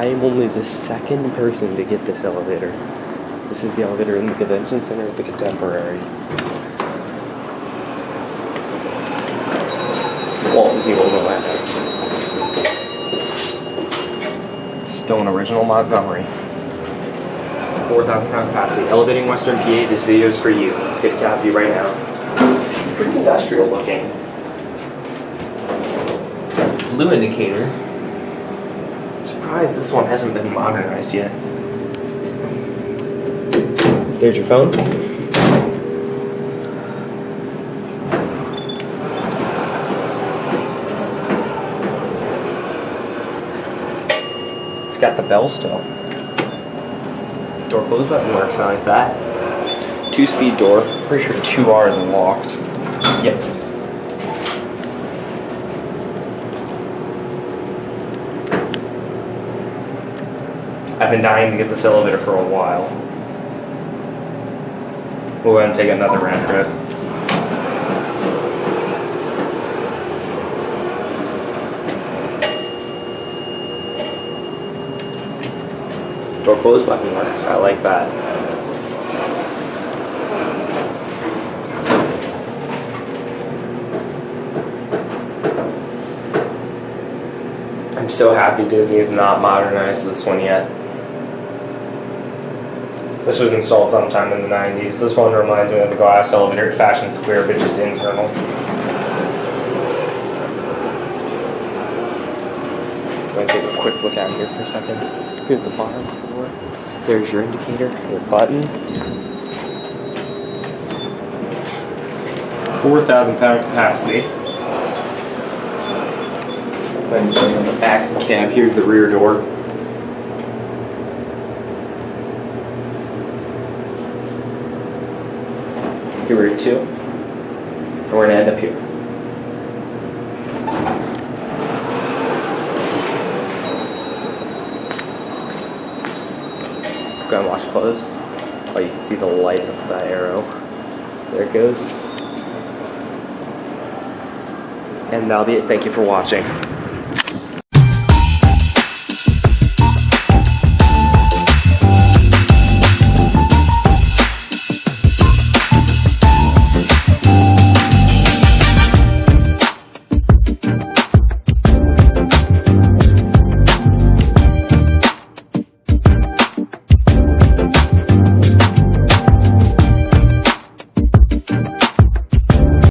I am only the second person to get this elevator. This is the elevator in the convention center at the Contemporary. Walt Disney World, Orlando. Still an original Montgomery. 4,000 pound capacity. Elevating Western PA, this video is for you. Let's get a cab view right now. Pretty industrial looking. Blue indicator. Surprised this one hasn't been modernized yet. There's your phone. It's got the bell still. Door close button works, I like that. 2-speed door. Pretty sure 2R is unlocked. Yep. I've been dying to get this elevator for a while. We'll go ahead and take another round trip. Door close button works, I like that. I'm so happy Disney has not modernized this one yet. This was installed sometime in the 90s. This one reminds me of the glass elevator at Fashion Square, but just internal. I'm going to take a quick look out here for a second. Here's the bottom floor. There's your indicator, your button. 4,000 pound capacity. Nice thing on the back of the cab. Here's the rear door. Here we're at 2. And we're going to end up here. Go and watch close. Oh, you can see the light of the arrow. There it goes. And that'll be it. Thank you for watching.